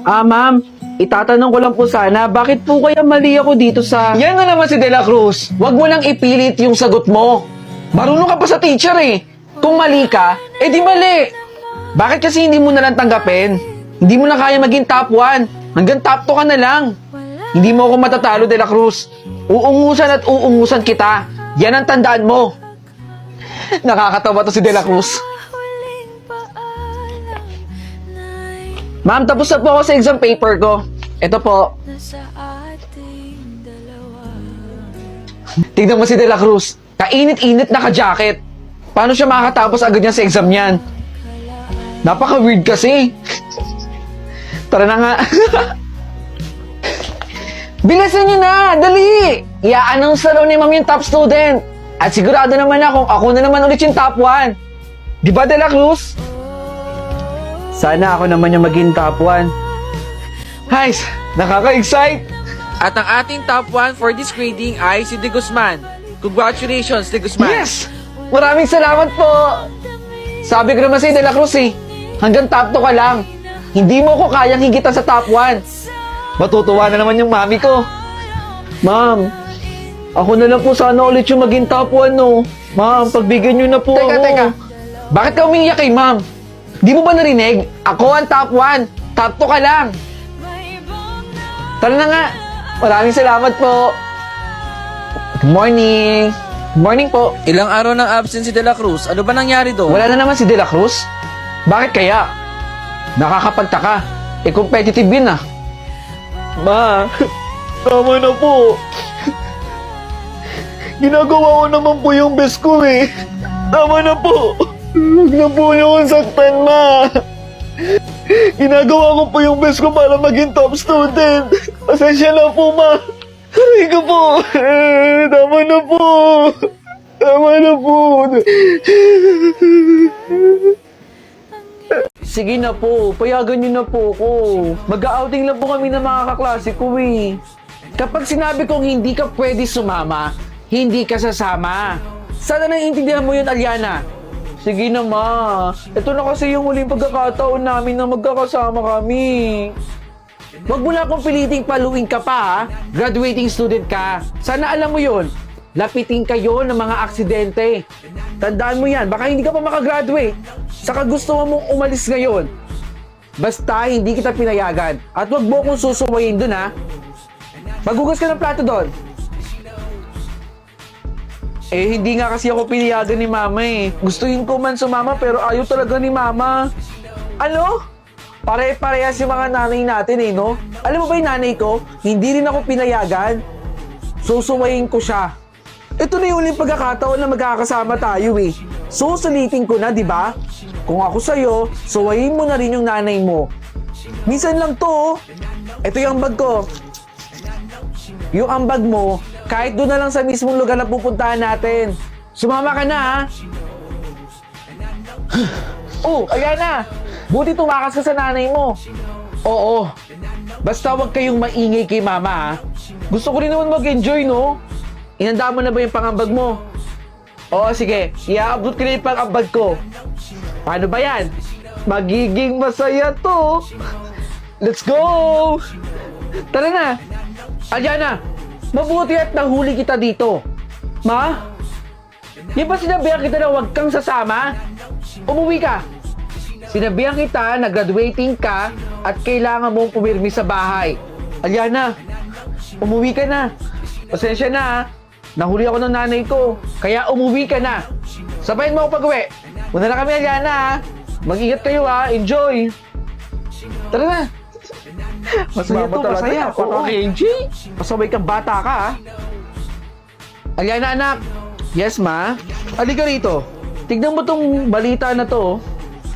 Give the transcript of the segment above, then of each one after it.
Ma'am, itatanong ko lang po sana, bakit po kaya mali ako dito sa... Yan na naman si De La Cruz. Huwag mo nang ipilit yung sagot mo. Marunong ka pa sa teacher eh. Kung mali ka, di mali. Bakit kasi hindi mo nalang tanggapin? Hindi mo na kaya maging top 1. Hanggang top 2 ka na lang. Hindi mo ako matatalo, De La Cruz. Uungusan at uungusan kita. Yan ang tandaan mo. Nakakatawa to si De La Cruz. Ma'am, tapos na po ako sa exam paper ko. Ito po. Tignan mo si De La Cruz. Kainit-init na ka-jacket. Paano siya makakatapos agad niyan sa exam niyan? Napaka-weird kasi. Tara na nga. Bilisan niyo na! Dali! I-announce na raw ni ma'am yung top student. At sigurado naman akong ako na naman ulit yung top 1. Di ba, De La Cruz? Sana ako naman yung maging top 1. Guys, nakaka-excite! At ang ating top 1 for this grading ay si De Guzman. Congratulations, De Guzman. Yes! Maraming salamat po! Sabi ko naman sa De La Cruz eh, hanggang top 2 ka lang. Hindi mo ko kayang higitan sa top 1. Matutuwa na naman yung mami ko. Ma'am, ako na lang po sana ulit yung maging top 1, no? Ma'am, pagbigyan niyo na po ako. Teka. Bakit ka umiiyak kay ma'am? Di mo ba narinig? Ako ang top 1. Top 2 ka lang. Tara na nga. Maraming salamat po. Good morning. Good morning po. Ilang araw ng absence si De La Cruz. Ano ba nangyari doon? Wala na naman si De La Cruz. Bakit kaya? Nakakapagtaka. Competitive yun ah. Ma, tama na po. Ginagawa ko naman po yung best ko eh. Tama na po. Huwag na po niyo akong saktan, ma. Ginagawa ko po yung best ko para maging top student. Pasensya na po, ma. Aray ko po. Tama na po. Tama na po. Sige na po, payagan niyo na po ako. Mag-outing lang po kami ng mga kaklase ko eh. Kapag sinabi kong hindi ka pwede sumama, hindi ka sasama. Sana naiintindihan mo yun, Aliana. Sige na, ma. Ito na kasi yung huling pagkakataon namin na magkakasama kami. Huwag mo na akong piliting paluin ka pa, ha? Graduating student ka. Sana alam mo yun. Lapitin kayo ng mga aksidente. Tandaan mo yan, baka hindi ka pa makagraduate. Saka gusto mo mong umalis ngayon. Basta hindi kita pinayagan. At huwag mo akong susuwayin dun, ha? Maghugas ka ng plato doon. Hindi nga kasi ako pinayagan ni mama eh. Gustuin ko man sumama pero ayaw talaga ni mama. Ano? Pare-parehas yung mga nanay natin eh, no? Alam mo ba yung nanay ko? Hindi rin ako pinayagan. Susuwayin ko siya. Ito na yung uling pagkakataon na magkakasama tayo eh. Susulitin ko na, di ba? Kung ako sa'yo, suwayin mo na rin yung nanay mo. Minsan lang to, oh. Ito yung ambag ko. Yung ambag mo, kahit doon na lang sa mismong lugar na pupuntahan natin. Sumama ka na, ha? Oh, ayan na. Buti tumakas ka sa nanay mo. Oo. Basta wag kayong maingay kay mama, ha? Gusto ko rin naman mag-enjoy, no? Inanda mo na ba yung pangambag mo? Oo, sige. I-upload ko na yung pangambag ko. Paano ba yan? Magiging masaya to. Let's go! Tara na. Aliana, mabuti at nahuli kita dito. Ma? Di ba sinabihan kita na huwag kang sasama? Umuwi ka. Sinabihan kita na graduating ka at kailangan mong pumirmi sa bahay. Aliana, umuwi ka na. Pasensya na, ha? Nahuli ako ng nanay ko. Kaya umuwi ka na. Sabayin mo ako pag-uwi. Muna na kami, Aliana, ha? Mag-ingat kayo, ha? Enjoy. Tara na. Masaya to, masaya. Paka-KG. Pasabay kang bata ka, ha? Aliana, anak. Yes, ma? Halika rito. Tignan mo tong balita na to.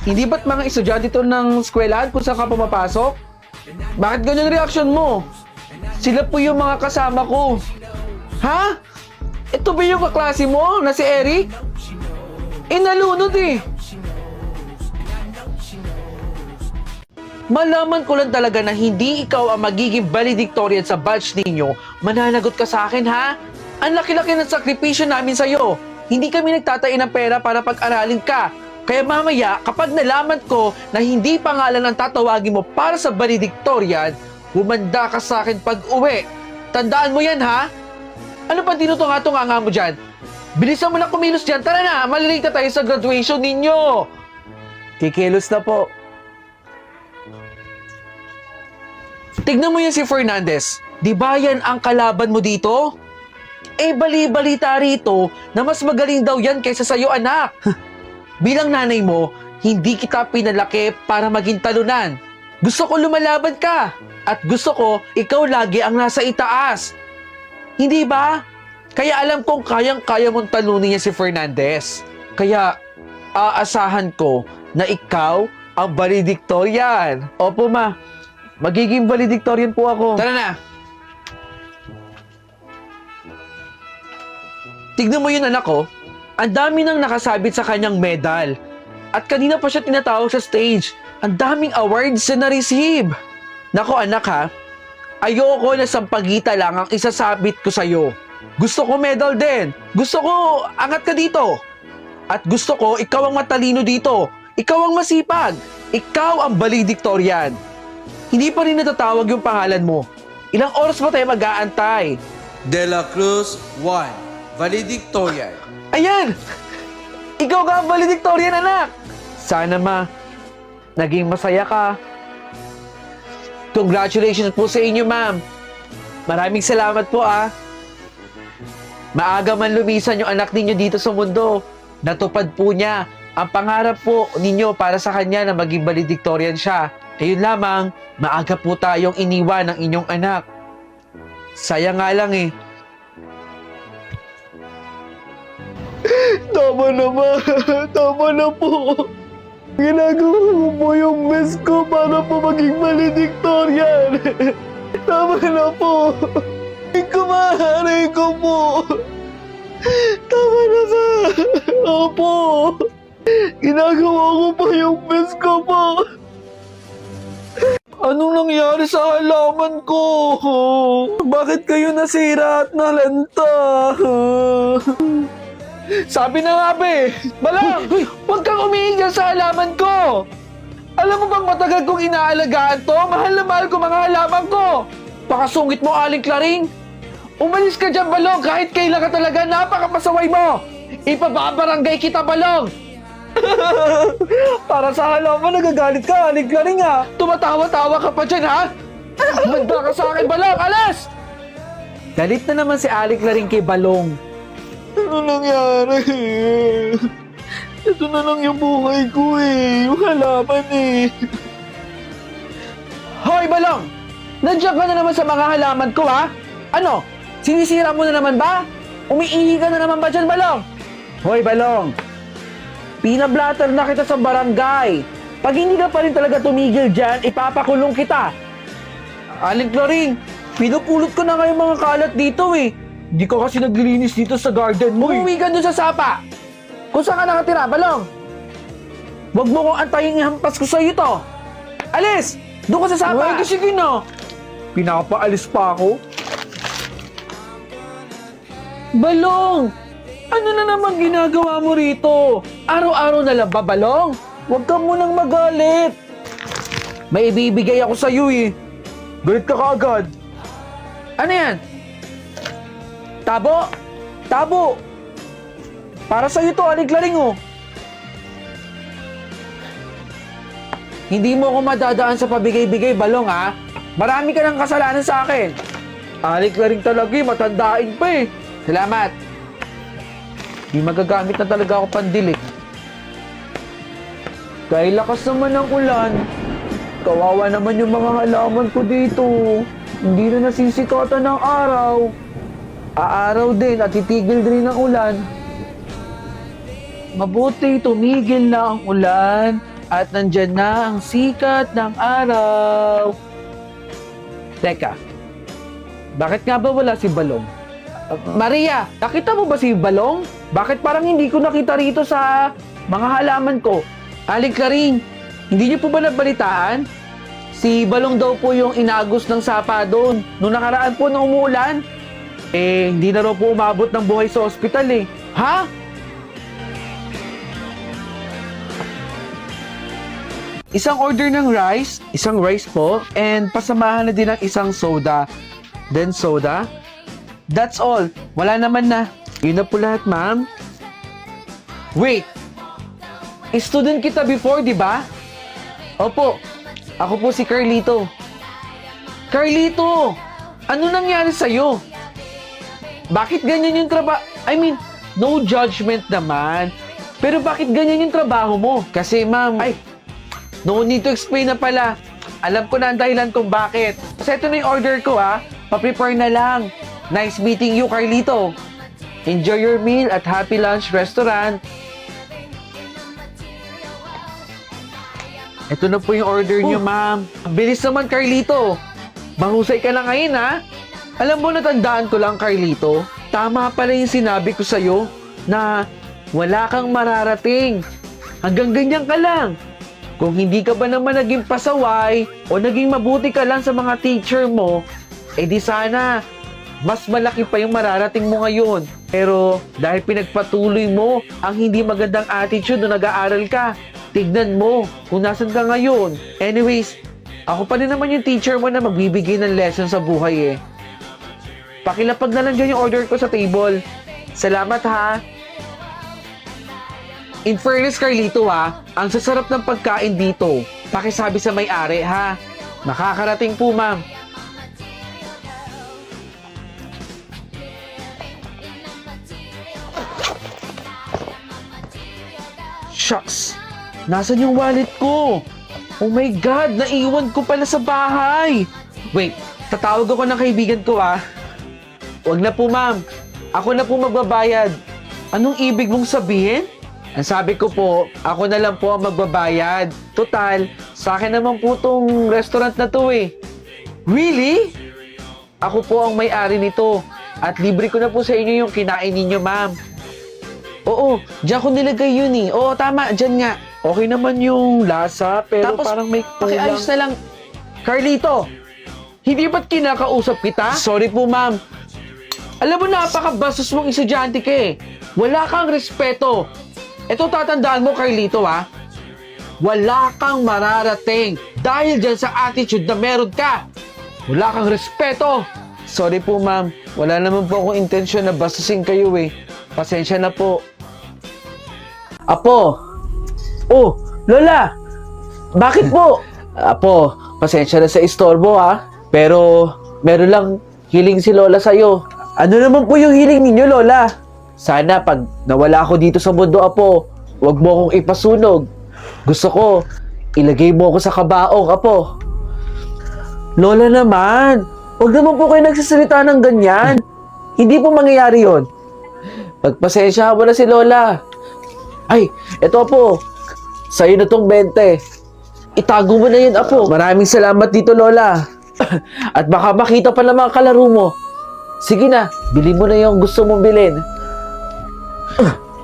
Hindi ba't mga estudyante to ng eskwelahan kung saan ka pumapasok? Bakit ganyan reaction mo? Sila po yung mga kasama ko. Ha? Ito ba yung kaklase mo na si Eric? Nalunod eh. Malaman ko lang talaga na hindi ikaw ang magiging valedictorian sa batch ninyo. Mananagot ka sa akin, ha? Ang laki-laki ng sakripisyo namin sa'yo. Hindi kami nagtatain ng pera para pag-aralin ka. Kaya mamaya, kapag nalaman ko na hindi pangalan ang tatawagin mo para sa valedictorian, humanda ka sa akin pag-uwi. Tandaan mo yan, ha? Ano pa tinutunga-tunga nga mo dyan? Bilisan mo na kumilos dyan. Tara na, malilate na tayo sa graduation ninyo. Kikilos na po. Tignan mo yan si Fernandez. Di ba yan ang kalaban mo dito? Eh, bali-balita rito na mas magaling daw yan kaysa sa'yo, anak. Bilang nanay mo, hindi kita pinalaki para maging talunan. Gusto ko lumalaban ka. At gusto ko, ikaw lagi ang nasa itaas. Hindi ba? Kaya alam kong kayang-kaya mong talunin niya si Fernandez. Kaya, aasahan ko na ikaw ang valedictorian. Opo, ma. Magiging valedictorian po ako. Tara na! Tignan mo yun, anak ko. Ang dami nang nakasabit sa kanyang medal. At kanina pa siya tinatawag sa stage. Ang daming awards na na-receive. Nako, anak, ha? Ayoko na sampagita lang ang isasabit ko sa'yo. Gusto ko medal din. Gusto ko angat ka dito. At gusto ko ikaw ang matalino dito. Ikaw ang masipag. Ikaw ang valedictorian. Hindi pa rin natatawag yung pangalan mo. Ilang oras ba tayo mag-aantay? De La Cruz 1. Valedictorian. Ayan! Ikaw ka ang valedictorian, anak! Sana, ma, naging masaya ka. Congratulations po sa inyo, ma'am. Maraming salamat po, ah. Maaga man lumisan yung anak ninyo dito sa mundo. Natupad po niya ang pangarap po ninyo para sa kanya na maging valedictorian siya. Ayun lamang, maaga po tayong iniwan ng inyong anak. Sayang nga lang eh. Tama na, ma. Tama na po. Ginagawa ko po yung best ko para po maging valedictorian. Tama na po. Aray ko po. Tama na, ma. Opo. Ginagawa ko po yung best ko po. Anong nangyari sa halaman ko? Bakit kayo nasira at nalanta? Sabi na nga ba eh. Balang, huwag kang umiigal sa halaman ko. Alam mo bang matagal kong inaalagaan to? Mahal na mahal ko mga halaman ko. Pakasungit mo, Aling Claring. Umalis ka dyan, Balong. Kahit kailan ka talaga, napakapasaway mo. Ipababarangay kita, Balong. Para sa halaman, nagagalit ka, Aling Claring, ha? Tumatawa-tawa ka pa dyan, ha? Manda ka sa akin, Balong. Alas! Galit na naman si Aling Claring kay Balong. Ano nangyari? Ito na lang yung buhay ko eh. Yung halaman eh. Hoy, Balong! Nandiyan ka na naman sa mga halaman ko, ha? Ano? Sinisira mo na naman ba? Umiihi ka na naman ba dyan, Balong? Hoy, Balong! Pinablatter na kita sa barangay. Pag hindi ka pa rin talaga tumigil dyan, ipapakulong kita. Aling Claring, pinupulot ko na nga yung mga kalat dito eh. Hindi ka kasi naglilinis dito sa garden mo. Umuwi ka doon sa sapa. Kung saan ka nakatira, Balong? Huwag mo kong antayin ihampas ko sa'yo to. Alis! Doon ka sa sapa. Ay, sige na. Pinapaalis pa ako. Balong! Ano na naman ginagawa mo rito? Araw-araw na lang ba, Balong? Huwag ka munang magalit. May ibibigay ako sa'yo eh. Galit ka kaagad. Ano yan? Tabo? Tabo! Para sa'yo to, Aling Claring, oh. Hindi mo ako madadaan sa pabigay-bigay, Balong, ha? Marami ka ng kasalanan sa akin. Aling Claring talaga, eh. Matandain pa, eh. Salamat. Di magagamit na talaga ako pandilik. Dahil lakas naman ng ulan, kawawa naman yung mga halaman ko dito. Hindi na nasisikatan ng araw. Aaraw din at titigil din ang ulan. Mabuti tumigil na ang ulan at nandyan na ang sikat ng araw. Teka, bakit nga ba wala si Balong? Maria, nakita mo ba si Balong? Bakit parang hindi ko nakita rito sa mga halaman ko? Aling Claring, hindi niyo po ba nabalitaan? Si Balong daw po yung inagos ng sapa doon. Nung nakaraan po nung umuulan. Eh, hindi na raw po umabot ng buhay sa ospital eh. Ha? isang order ng rice, isang rice po, and pasamahan na din ng isang soda. Then soda. That's all. Wala naman na. Yun na po lahat, ma'am. Wait! Student kita before, di ba? Opo. Ako po si Carlito. Carlito! Ano nangyari sa'yo? Bakit ganyan yung trabaho? I mean, no judgment naman. Pero bakit ganyan yung trabaho mo? Kasi ma'am, no need to explain na pala. Alam ko na ang dahilan kung bakit. Kasi ito na yung order ko Pa-prepare na lang. Nice meeting you, Carlito. Enjoy your meal at Happy Lunch Restaurant. Ito na po yung order niyo, ma'am. Ang bilis naman, Carlito. Mahusay ka na ngayon, Alam mo, natandaan ko lang, Carlito. Tama pala yung sinabi ko sa'yo na wala kang mararating. Hanggang ganyan ka lang. Kung hindi ka ba naman naging pasaway o naging mabuti ka lang sa mga teacher mo, di sana mas malaki pa yung mararating mo ngayon. Pero dahil pinagpatuloy mo ang hindi magandang attitude nung nag-aaral ka, tignan mo kung nasan ka ngayon. Anyways, ako pa rin naman yung teacher mo na magbibigay ng lesson sa buhay Pakilapag na lang dyan yung order ko sa table. Salamat In fairness, Carlito ang sasarap ng pagkain dito. Pakisabi sa may-ari Nakakarating po, ma'am. Shucks! Nasaan yung wallet ko? Oh my God! Naiwan ko pala sa bahay! Wait, tatawag ako ng kaibigan ko Wag na po, ma'am. Ako na po magbabayad. Anong ibig mong sabihin? Ang sabi ko po, ako na lang po ang magbabayad. Total, sa akin naman po tong restaurant na to Really? Ako po ang may-ari nito. At libre ko na po sa inyo yung kinain ninyo, ma'am. Oo, diyan ko nilagay yun Oo, tama, diyan nga. Okay naman yung lasa, pero Tapos, parang may kulang. Pakiayos na lang. Carlito, hindi ba't kinakausap kita? Sorry po, ma'am. Alam mo, napakabastos mong estudyante ka Wala kang respeto. Ito tatandaan mo, Carlito, Wala kang mararating dahil dyan sa attitude na meron ka. Wala kang respeto. Sorry po, ma'am. Wala naman po akong intensyon na bastusin kayo Pasensya na po. Apo. Oh, Lola. Bakit po? Apo, pasensya na sa istorbo Pero meron lang hiling si Lola sa'yo. Ano naman po yung hiling ninyo, Lola? Sana pag nawala ako dito sa mundo, Apo, huwag mo akong ipasunog. Gusto ko, ilagay mo ako sa kabaong, Apo. Lola naman, huwag naman po kayo nagsasalita ng ganyan. Hindi po mangyayari yon. Pagpasensya mo na si Lola. Ay, eto po. Sa'yo na tong 20. Itago mo na yun, Apo. Maraming salamat dito, Lola. At baka makita pa ng mga kalaro mo. Sige na, bili mo na yung gusto mong bilhin.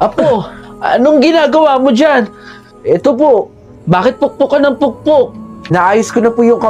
Apo, anong ginagawa mo dyan? Ito po, bakit pukpok ka ng pukpok? Naayos ko na po yung